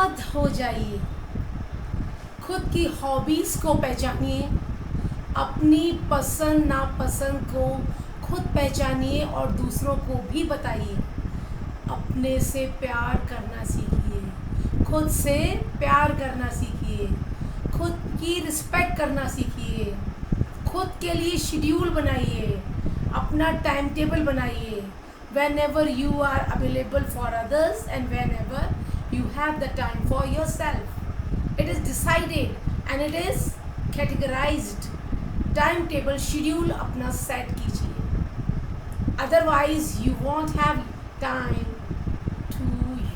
आज़ाद हो जाइए, खुद की हॉबीज़ को पहचानिए, अपनी पसंद नापसंद को खुद पहचानिए और दूसरों को भी बताइए। अपने से प्यार करना सीखिए, खुद से प्यार करना सीखिए, खुद की रिस्पेक्ट करना सीखिए, खुद के लिए शेड्यूल बनाइए, अपना टाइम टेबल बनाइए। whenever you are available for others and whenever you have the time for yourself, it is decided and it is categorized। Time table schedule अपना सेट कीजिए, otherwise you won't have time to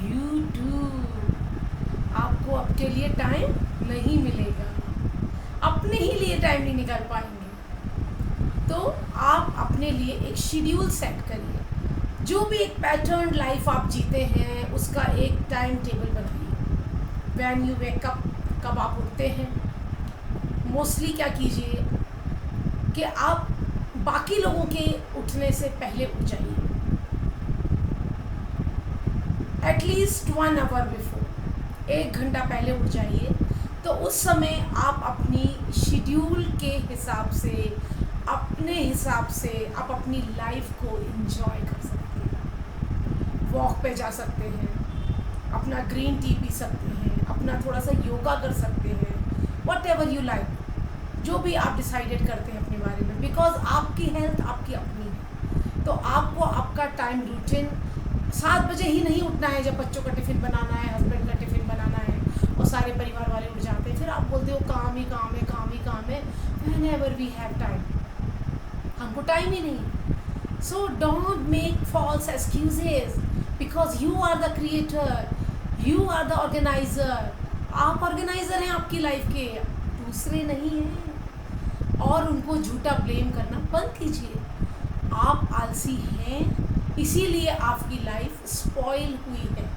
you do. आपको आपके लिए time नहीं मिलेगा, अपने ही लिए time नहीं निकाल पाएंगे। तो आप अपने लिए एक शेड्यूल सेट करिए, जो भी एक पैटर्न लाइफ आप जीते हैं उसका एक टाइम टेबल बनाइए। व्हेन यू वेक अप, कब आप उठते हैं, मोस्टली क्या कीजिए कि आप बाकी लोगों के उठने से पहले उठ जाइए, एटलीस्ट 1 आवर बिफोर, 1 घंटा पहले उठ जाइए। तो उस समय आप अपनी शेड्यूल के हिसाब से, अपने हिसाब से आप अपनी लाइफ को एंजॉय कर सकते हैं। वॉक पे जा सकते हैं, अपना ग्रीन टी पी सकते हैं, अपना थोड़ा सा योगा कर सकते हैं, वट एवर यू लाइक, जो भी आप डिसाइडेड करते हैं अपने बारे में, बिकॉज आपकी हेल्थ आपकी अपनी है। तो आपको आपका टाइम रूटीन 7 बजे ही नहीं उठना है जब बच्चों का टिफ़िन बनाना है, हस्बैंड का टिफ़िन बनाना है और सारे परिवार वाले उठ जाते हैं। फिर आप बोलते हो काम ही काम है, काम ही काम है। व्हेनेवर वी हैव टाइम, हमको टाइम ही नहीं। So don't make false excuses, because you are the creator, you are the organizer. आप ऑर्गेनाइजर हैं आपकी लाइफ के, दूसरे नहीं हैं। और उनको झूठा ब्लेम करना बंद कीजिए। आप आलसी हैं, इसीलिए आपकी लाइफ स्पॉइल हुई है।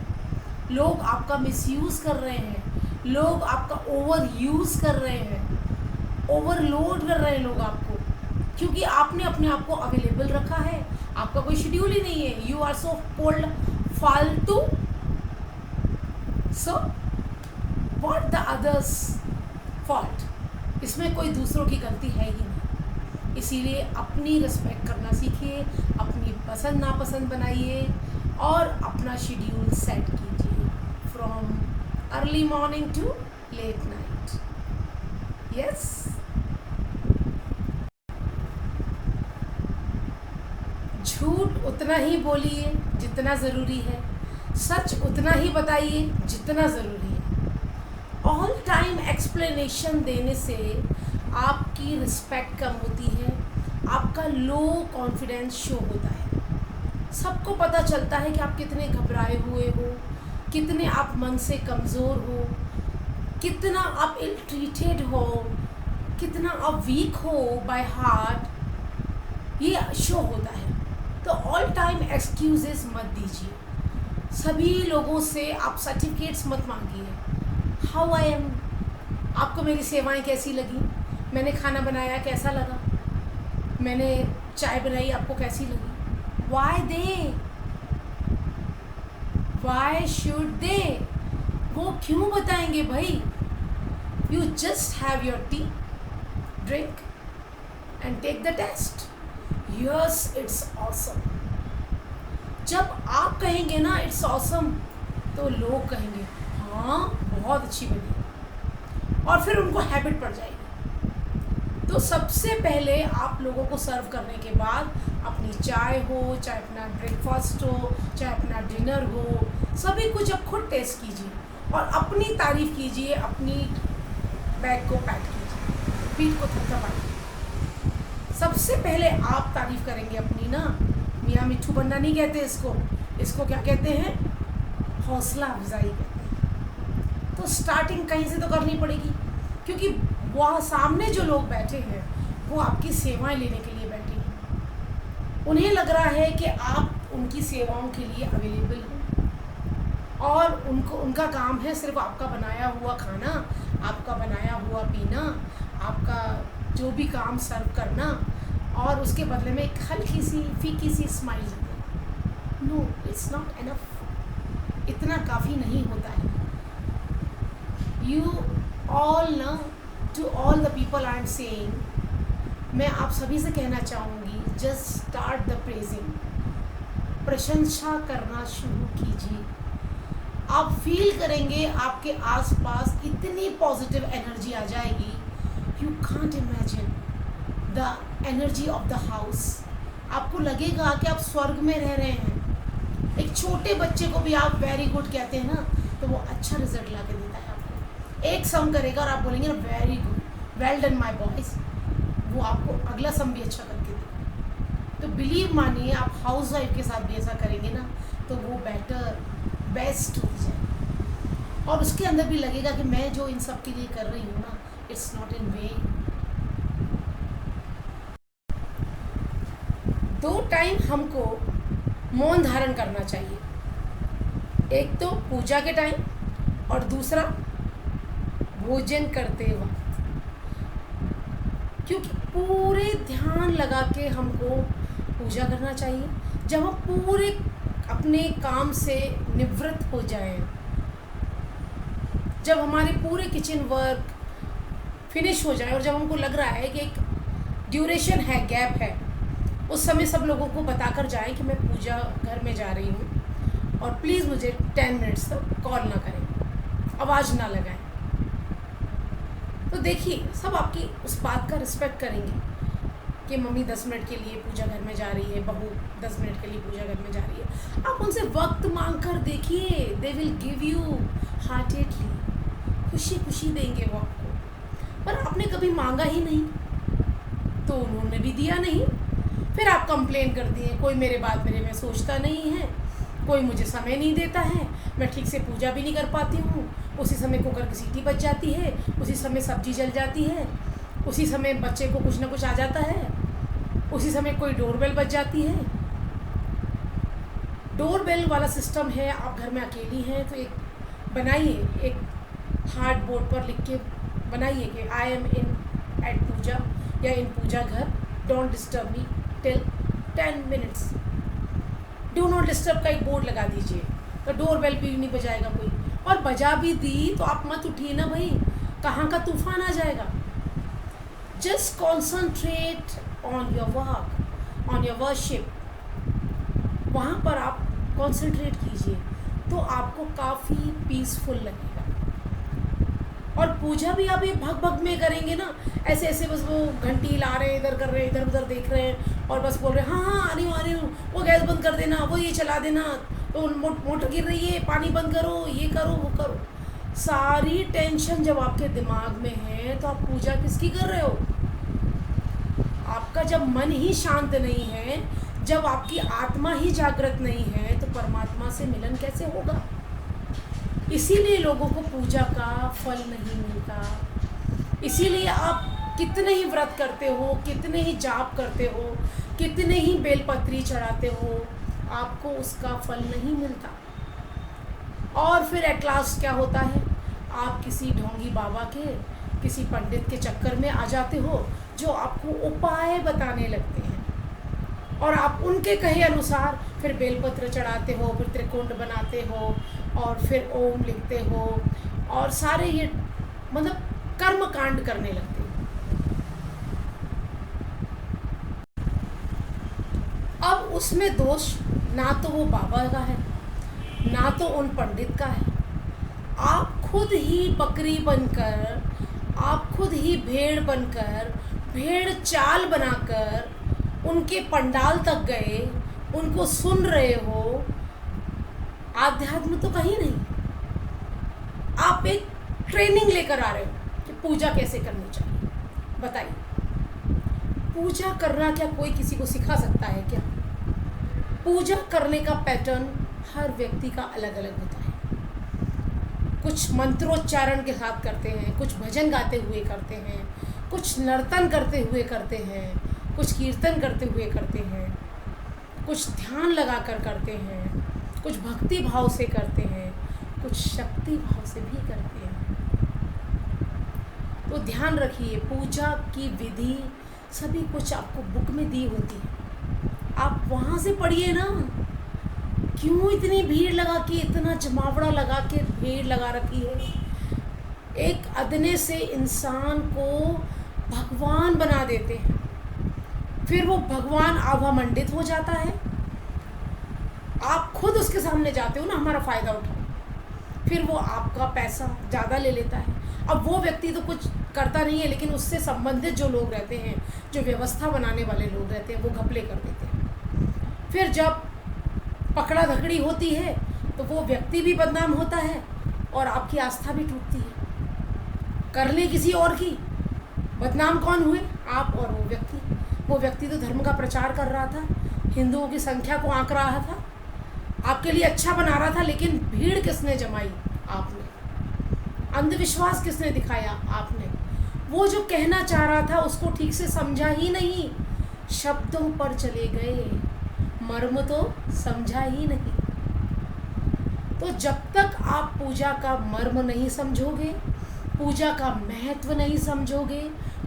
लोग आपका मिसयूज़ कर रहे हैं, लोग आपका ओवर यूज़ कर रहे हैं, ओवरलोड कर रहे हैं लोग आपको, क्योंकि आपने अपने आप को अवेलेबल रखा है। आपका कोई शेड्यूल ही नहीं है। यू आर सो कोल्ड फालतू। So what the others fault, इसमें कोई दूसरों की गलती है ही नहीं। इसीलिए अपनी रिस्पेक्ट करना सीखिए, अपनी पसंद नापसंद बनाइए और अपना शेड्यूल सेट कीजिए from early morning to late night. Yes, झूठ उतना ही बोलिए जितना ज़रूरी है, सच उतना ही बताइए जितना ज़रूरी है। ऑल टाइम एक्सप्लेनेशन देने से आपकी रिस्पेक्ट कम होती है, आपका लो कॉन्फिडेंस शो होता है। सबको पता चलता है कि आप कितने घबराए हुए हो, कितने आप मन से कमज़ोर हो, कितना आप इल ट्रीटेड हो, कितना आप वीक हो बाय हार्ट, ये शो होता है। तो ऑल टाइम एक्सक्यूजेस मत दीजिए। सभी लोगों से आप सर्टिफिकेट्स मत मांगिए। हाउ आई एम, आपको मेरी सेवाएं कैसी लगी, मैंने खाना बनाया कैसा लगा, मैंने चाय बनाई आपको कैसी लगी। Why they, why should they, वो क्यों बताएंगे भाई। You just have your tea, drink and take the taste. Yes, it's awesome. जब आप कहेंगे ना इट्स ऑसम, तो लोग कहेंगे हाँ बहुत अच्छी बनी, और फिर उनको हैबिट पड़ जाएगी। तो सबसे पहले आप लोगों को सर्व करने के बाद अपनी चाय हो, चाहे अपना ब्रेकफास्ट हो, चाहे अपना डिनर हो, सभी कुछ अब खुद टेस्ट कीजिए और अपनी तारीफ़ कीजिए, अपनी बैग को पैक कीजिए, पीठ को थपथपाइए। सबसे पहले आप तारीफ़ करेंगे अपनी ना। मियाँ मिट्ठू बनना नहीं कहते इसको क्या कहते हैं, हौसला अफजाई कहते हैं। तो स्टार्टिंग कहीं से तो करनी पड़ेगी, क्योंकि वहाँ सामने जो लोग बैठे हैं वो आपकी सेवाएं लेने के लिए बैठे हैं। उन्हें लग रहा है कि आप उनकी सेवाओं के लिए अवेलेबल हैं और उनका काम है सिर्फ आपका बनाया हुआ खाना, आपका बनाया हुआ पीना, आपका जो भी काम सर्व करना, और उसके बदले में एक हल्की सी फीकी सी स्माइल देना। No, it's not enough. इतना काफ़ी नहीं होता है। यू ऑल ना, to all the people I am saying, मैं आप सभी से कहना चाहूँगी, जस्ट स्टार्ट द प्रेजिंग, प्रशंसा करना शुरू कीजिए। आप फील करेंगे आपके आसपास इतनी पॉजिटिव एनर्जी आ जाएगी, you can't imagine the energy of the house. आपको लगेगा कि आप स्वर्ग में रह रहे हैं। एक छोटे बच्चे को भी आप वेरी गुड कहते हैं ना, तो वो अच्छा रिजल्ट ला के देता है आपको। एक सम करेगा और आप बोलेंगे ना very good, well done my boys, वो आपको अगला सम भी अच्छा करके देगा। तो बिलीव मानिए, आप हाउस वाइफ के साथ भी ऐसा करेंगे ना, तो वो बेटर बेस्ट हो जाए, और उसके अंदर भी लगेगा कि मैं जो इन सब के लिए कर रही हूँ ना, it's not in when. 2 time हमको मौन धारण करना चाहिए, एक तो पूजा के टाइम और दूसरा भोजन करते वक्त, क्योंकि पूरे ध्यान लगा के हमको पूजा करना चाहिए। जब हम पूरे अपने काम से निवृत्त हो जाएं, जब हमारे पूरे किचन वर्क फिनिश हो जाए और जब हमको लग रहा है कि एक ड्यूरेशन है, गैप है, उस समय सब लोगों को बताकर जाएं कि मैं पूजा घर में जा रही हूँ, और प्लीज़ मुझे 10 मिनट्स तक कॉल ना करें, आवाज़ ना लगाएं। तो देखिए, सब आपकी उस बात का रिस्पेक्ट करेंगे कि मम्मी 10 मिनट के लिए पूजा घर में जा रही है, बहू 10 मिनट के लिए पूजा घर में जा रही है। आप उनसे वक्त मांग कर देखिए, they will give you heartedly, खुशी खुशी देंगे वो आपको। पर आपने कभी मांगा ही नहीं, तो उन्होंने भी दिया नहीं, फिर आप कंप्लेन करती हैं, कोई मेरे में सोचता नहीं है, कोई मुझे समय नहीं देता है, मैं ठीक से पूजा भी नहीं कर पाती हूँ, उसी समय कुकर की सीटी बज जाती है, उसी समय सब्जी जल जाती है, उसी समय बच्चे को कुछ ना कुछ आ जाता है, उसी समय कोई डोरबेल बज जाती है। डोरबेल वाला सिस्टम है, आप घर में अकेली हैं तो एक बनाइए, एक हार्ड बोर्ड पर लिख के बनाइए कि आई एम इन एट पूजा या इन पूजा घर, don't disturb me till 10 minutes. Do not disturb का एक बोर्ड लगा दीजिए, तो डोरबेल भी नहीं बजाएगा कोई, और बजा भी दी तो आप मत उठिए ना भाई, कहाँ का तूफान आ जाएगा। Just concentrate on your work, on your worship, वहाँ पर आप कॉन्सेंट्रेट कीजिए, तो आपको काफ़ी पीसफुल लगेगा। और पूजा भी आप ये भग भग में करेंगे ना, ऐसे ऐसे बस वो घंटी ला रहे हैं, इधर कर रहे हैं, इधर उधर देख रहे हैं, और बस बोल रहे हैं हाँ हाँ आ रही हूँ, वो गैस बंद कर देना, वो ये चला देना, तो मोटर गिर रही है, पानी बंद करो, ये करो वो करो। सारी टेंशन जब आपके दिमाग में है, तो आप पूजा किसकी कर रहे हो? आपका जब मन ही शांत नहीं है, जब आपकी आत्मा ही जागृत नहीं है, तो परमात्मा से मिलन कैसे होगा? इसीलिए लोगों को पूजा का फल नहीं मिलता। इसीलिए आप कितने ही व्रत करते हो, कितने ही जाप करते हो, कितने ही बेलपत्री चढ़ाते हो, आपको उसका फल नहीं मिलता। और फिर एट लास्ट क्या होता है? आप किसी ढोंगी बाबा के, किसी पंडित के चक्कर में आ जाते हो, जो आपको उपाय बताने लगते हैं, और आप उनके कहे अनुसार फिर बेलपत्र चढ़ाते हो, फिर त्रिकुंड बनाते हो, और फिर ओम लिखते हो, और सारे ये मतलब कर्म कांड करने लगते हो। अब उसमें दोष ना तो वो बाबा का है, ना तो उन पंडित का है। आप खुद ही बकरी बनकर, आप खुद ही भेड़ बनकर, भेड़ चाल बनाकर उनके पंडाल तक गए, उनको सुन रहे हो। आध्यात्म तो कहीं नहीं, आप एक ट्रेनिंग लेकर आ रहे हो कि पूजा कैसे करनी चाहिए। बताइए, पूजा करना क्या कोई किसी को सिखा सकता है क्या? पूजा करने का पैटर्न हर व्यक्ति का अलग अलग होता है। कुछ मंत्रोच्चारण के साथ करते हैं, कुछ भजन गाते हुए करते हैं, कुछ नर्तन करते हुए करते हैं, कुछ कीर्तन करते हुए करते हैं, कुछ ध्यान लगा कर करते हैं, कुछ भक्ति भाव से करते हैं, कुछ शक्ति भाव से भी करते हैं। तो ध्यान रखिए, पूजा की विधि सभी कुछ आपको बुक में दी होती है, आप वहाँ से पढ़िए ना। क्यों इतनी भीड़ लगा के, इतना जमावड़ा लगा के भीड़ लगा रखी है? एक अदने से इंसान को भगवान बना देते हैं। फिर वो भगवान आवामंडित हो जाता है। आप खुद उसके सामने जाते हो ना, हमारा फ़ायदा उठाओ, फिर वो आपका पैसा ज़्यादा ले लेता है। अब वो व्यक्ति तो कुछ करता नहीं है, लेकिन उससे संबंधित जो लोग रहते हैं, जो व्यवस्था बनाने वाले लोग रहते हैं, वो घपले कर देते हैं। फिर जब पकड़ा धकड़ी होती है तो वो व्यक्ति भी बदनाम होता है और आपकी आस्था भी टूटती है। कर ले किसी और की, बदनाम कौन हुए? आप और वो व्यक्ति। वो व्यक्ति तो धर्म का प्रचार कर रहा था, हिंदुओं की संख्या को आंक रहा था, आपके लिए अच्छा बना रहा था, लेकिन भीड़ किसने जमाई? आपने। अंधविश्वास किसने दिखाया? आपने। वो जो कहना चाह रहा था उसको ठीक से समझा ही नहीं, शब्दों पर चले गए, मर्म तो समझा ही नहीं। तो जब तक आप पूजा का मर्म नहीं समझोगे, पूजा का महत्व नहीं समझोगे,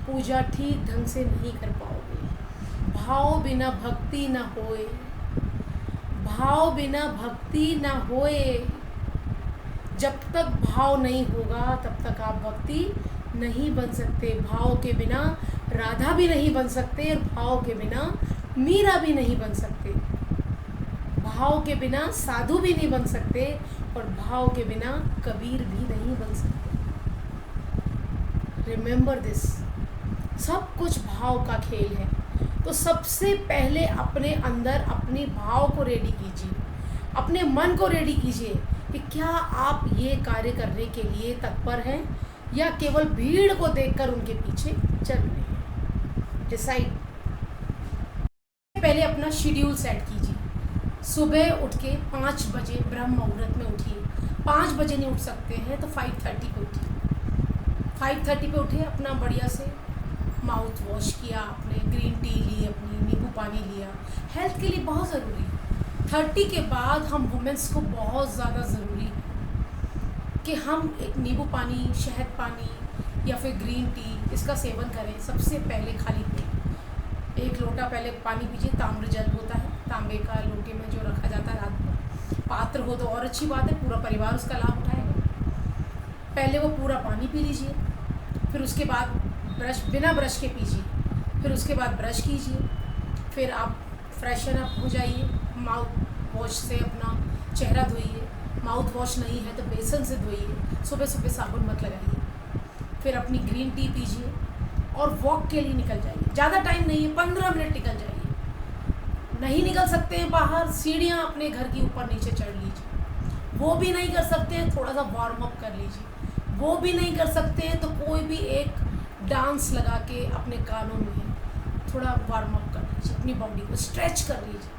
पूजा ठीक ढंग से नहीं कर पाओगे। भाव बिना भक्ति न होए, भाव बिना भक्ति न होए। जब तक भाव नहीं होगा तब तक आप भक्ति नहीं बन सकते। भाव के बिना राधा भी नहीं बन सकते और भाव के बिना मीरा भी नहीं बन सकते। भाव के बिना साधु भी नहीं बन सकते और भाव के बिना कबीर भी नहीं बन सकते। रिमेंबर दिस, सब कुछ भाव का खेल है। तो सबसे पहले अपने अंदर अपने भाव को रेडी कीजिए, अपने मन को रेडी कीजिए कि क्या आप ये कार्य करने के लिए तत्पर हैं या केवल भीड़ को देखकर उनके पीछे चल रहे हैं। डिसाइड। पहले अपना शेड्यूल सेट कीजिए। सुबह उठ के 5 बजे ब्रह्म मुहूर्त में उठिए। 5 बजे नहीं उठ सकते हैं तो 5:30 पे उठिए। 5:30 पे उठे, अपना बढ़िया से माउथ वॉश किया, आपने ग्रीन टी ली, अपनी नींबू पानी लिया, हेल्थ के लिए बहुत ज़रूरी है। 30 के बाद हम वुमेंस को बहुत ज़्यादा ज़रूरी है कि हम एक नींबू पानी, शहद पानी या फिर ग्रीन टी इसका सेवन करें। सबसे पहले खाली पेट 1 लोटा पहले पानी पीजिए। ताम्र जल होता है, तांबे का लोटे में जो रखा जाता है रात को। पात्र हो तो और अच्छी बात है, पूरा परिवार उसका लाभ उठाएगा। पहले वो पूरा पानी पी लीजिए, फिर उसके बाद ब्रश, बिना ब्रश के पीजिए, फिर उसके बाद ब्रश कीजिए, फिर आप फ्रेशन अप हो जाइए, माउथ वॉश से अपना चेहरा धोइए। माउथ वॉश नहीं है तो बेसन से धोइए, सुबह सुबह साबुन मत लगाइए। फिर अपनी ग्रीन टी पीजिए और वॉक के लिए निकल जाइए। ज़्यादा टाइम नहीं है, 15 मिनट निकल जाइए। नहीं निकल सकते हैं बाहर, सीढ़ियाँ अपने घर की ऊपर नीचे चढ़ लीजिए। वो भी नहीं कर सकते हैं, थोड़ा सा वार्म अप कर लीजिए। वो भी नहीं कर सकते हैं तो कोई भी एक डांस लगा के अपने कानों में थोड़ा वार्म अप कर लीजिए, अपनी बॉडी को स्ट्रेच कर लीजिए।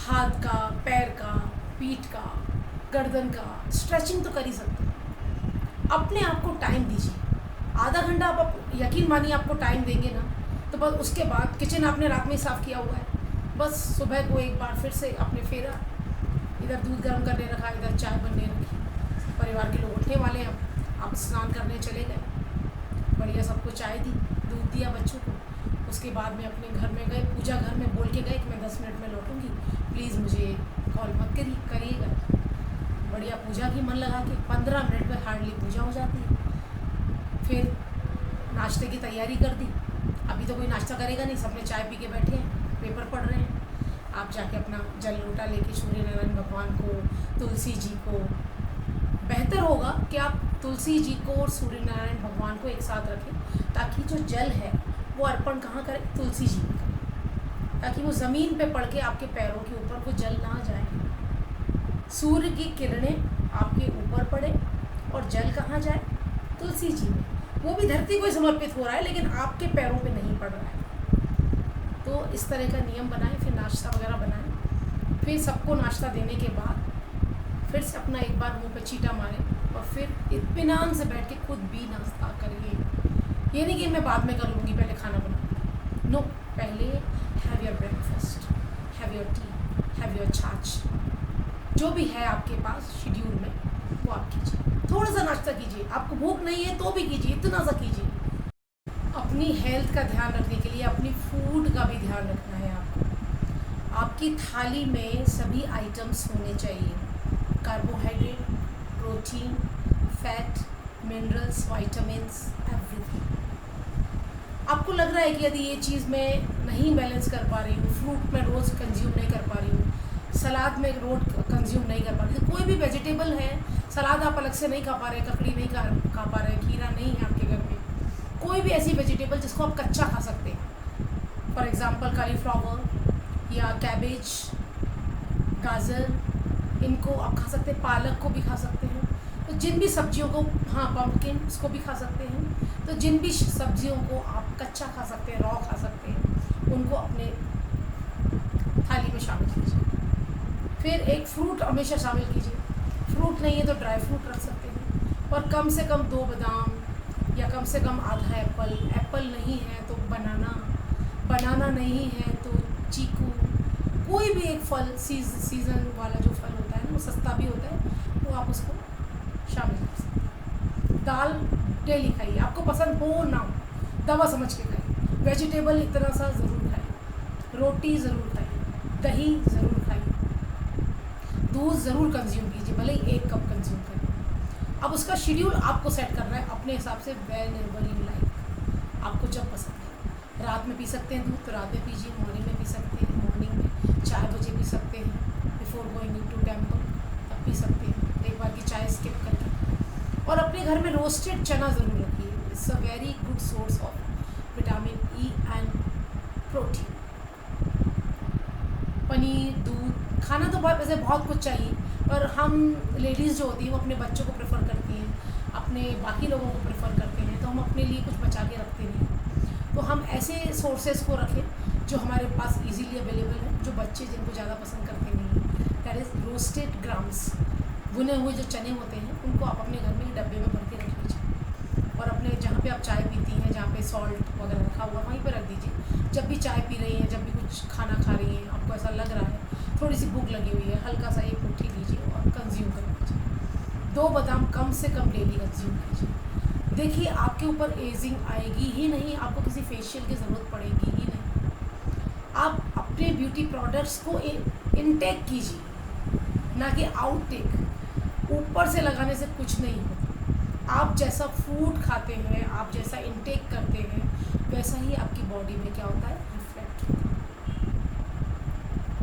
हाथ का, पैर का, पीठ का, गर्दन का स्ट्रेचिंग तो कर ही सकते हैं। अपने आप को टाइम दीजिए। आधा घंटा आप यकीन मानिए आपको टाइम देंगे ना, तो बस उसके बाद किचन आपने रात में ही साफ़ किया हुआ है, बस सुबह को एक बार फिर से आपने फेरा, इधर दूध गर्म करने रखा, इधर चाय बनने रखी, परिवार के लोग उठने वाले हैं, आप स्नान करने चले गए, बढ़िया सबको चाय दी, दूध दिया बच्चों को। उसके बाद में अपने घर में गए, पूजा घर में बोल के गए कि मैं 10 मिनट में लौटूंगी, प्लीज़ मुझे कॉल मत करिएगा। बढ़िया पूजा की मन लगा के 15 मिनट में हार्डली पूजा हो जाती है। फिर नाश्ते की तैयारी कर दी। अभी तो कोई नाश्ता करेगा नहीं, सबने चाय पी के बैठे हैं, पेपर पढ़ रहे हैं। आप जाके अपना जल लोटा लेके सूर्य नारायण भगवान को, तुलसी जी को, बेहतर होगा कि आप तुलसी जी को और सूर्य नारायण भगवान को एक साथ रखें, ताकि जो जल है वो अर्पण कहाँ करें? तुलसी जी में करें, ताकि वो ज़मीन पे पड़ के आपके पैरों के ऊपर वो जल ना जाए। सूर्य की किरणें आपके ऊपर पड़े और जल कहाँ जाए? तुलसी जी में। वो भी धरती को ही समर्पित हो रहा है, लेकिन आपके पैरों पे नहीं पड़ रहा है। तो इस तरह का नियम बनाएं, फिर नाश्ता वगैरह बनाएं। फिर सबको नाश्ता देने के बाद फिर से अपना एक बार मुंह पे चीटा मारें और फिर इत्मीनान से बैठ के खुद भी नाश्ता करिए। ये नहीं कि मैं बाद में कर लूँगी, पहले खाना बना। नो, पहले have your breakfast, have your T, have your छाछ, जो भी है आपके पास शेड्यूल में वो आप कीजिए। थोड़ा सा नाश्ता कीजिए, आपको भूख नहीं है तो भी कीजिए, इतना सा कीजिए। अपनी हेल्थ का ध्यान रखने के लिए अपनी फूड का भी ध्यान रखना है आपको। आपकी थाली में सभी आइटम्स होने चाहिए, carbohydrate, protein, fat, minerals, vitamins, everything. आपको लग रहा है कि यदि ये चीज़ मैं नहीं बैलेंस कर पा रही हूँ, फ्रूट में रोज़ कंज्यूम नहीं कर पा रही हूँ, सलाद में रोज़ कंज्यूम नहीं कर पा रही हूँ, कोई भी वेजिटेबल है, सलाद आप अलग से नहीं खा पा रहे, ककड़ी नहीं खा पा रहे, खीरा नहीं है आपके घर में, कोई भी ऐसी वेजिटेबल जिसको आप कच्चा खा सकते हैं, फॉर एग्ज़ाम्पल कालीफ्लावर या कैबेज, गाजर, इनको आप खा सकते हैं, पालक को भी खा सकते हैं। तो जिन भी सब्जियों को, हाँ पम्पकिन, उसको भी खा सकते हैं। तो जिन भी सब्जियों को आप कच्चा खा सकते हैं, रॉ खा सकते हैं, उनको अपने थाली में शामिल कीजिए। फिर एक फ्रूट हमेशा शामिल कीजिए। फ्रूट नहीं है तो ड्राई फ्रूट रख सकते हैं, और कम से कम 2 बादाम या कम से कम आधा एप्पल, एप्पल नहीं है तो बनाना, बनाना नहीं है तो चीकू, कोई भी एक फल, सीज़न वाला जो फल होता है ना, वो सस्ता भी होता है, वो आप उसको शामिल कर सकते हैं। दाल डेली खाइए, आपको पसंद हो ना हो, दवा समझ के खाइए। वेजिटेबल इतना सा ज़रूर खाइए, रोटी ज़रूर खाइए, दही ज़रूर खाइए, दूध ज़रूर कंज्यूम कीजिए, भले ही 1 कप कंज्यूम करें। अब उसका शेड्यूल आपको सेट करना है अपने हिसाब से, व्हेनेवर यू लाइक, आपको जब पसंद है। रात में पी सकते हैं दूध तो रात में पीजिए, मॉर्निंग में पी सकते हैं, मॉर्निंग में 4 बजे पी सकते हैं, बिफोर गोइंग टू टेम्पल तब पी सकते हैं, एक बार की चाय स्किप करके। और अपने घर में रोस्टेड चना ज़रूर रखिए, it's a very good source of vitamin E and protein. Paneer, दूध खाना तो वैसे बहुत कुछ चाहिए, पर हम लेडीज़ जो होती हैं वो अपने बच्चों को प्रेफर करती हैं, अपने बाकी लोगों को प्रेफर करते हैं, तो हम अपने लिए कुछ बचा के रखते नहीं। तो हम ऐसे सोर्सेज को रखें जो हमारे पास इजीली अवेलेबल है, जो बच्चे जिनको ज़्यादा पसंद करते नहीं हैं, दैट इज़ रोस्टेड ग्राम्स, भुने हुए जो चने होते हैं, उनको आप अपने घर में डब्बे में भर के रख लीजिए, और अपने जहाँ पे आप चाय पीती हैं, जहाँ पे सॉल्ट वगैरह रखा हुआ, वहीं पर रख दीजिए। जब भी चाय पी रही हैं, जब भी कुछ खाना खा रही हैं, आपको ऐसा लग रहा है, थोड़ी सी भूख लगी हुई है, हल्का सा एक मुट्ठी लीजिए और कंज्यूम कर लीजिए। 2 बादाम कम से कम डेली कंज्यूम कीजिए। देखिए आपके ऊपर एजिंग आएगी ही नहीं, आपको किसी फेशियल की ज़रूरत पड़ेगी ही नहीं। आप अपने ब्यूटी प्रोडक्ट्स को इनटेक कीजिए, ना कि आउटटेक। ऊपर से लगाने से कुछ नहीं होता। आप जैसा फूड खाते हैं, आप जैसा इनटेक करते हैं, वैसा ही आपकी बॉडी में क्या होता है, रिफ्लेक्ट होता है।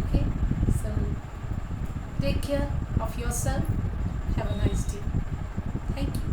Okay, so take care of yourself, have a nice day, thank you.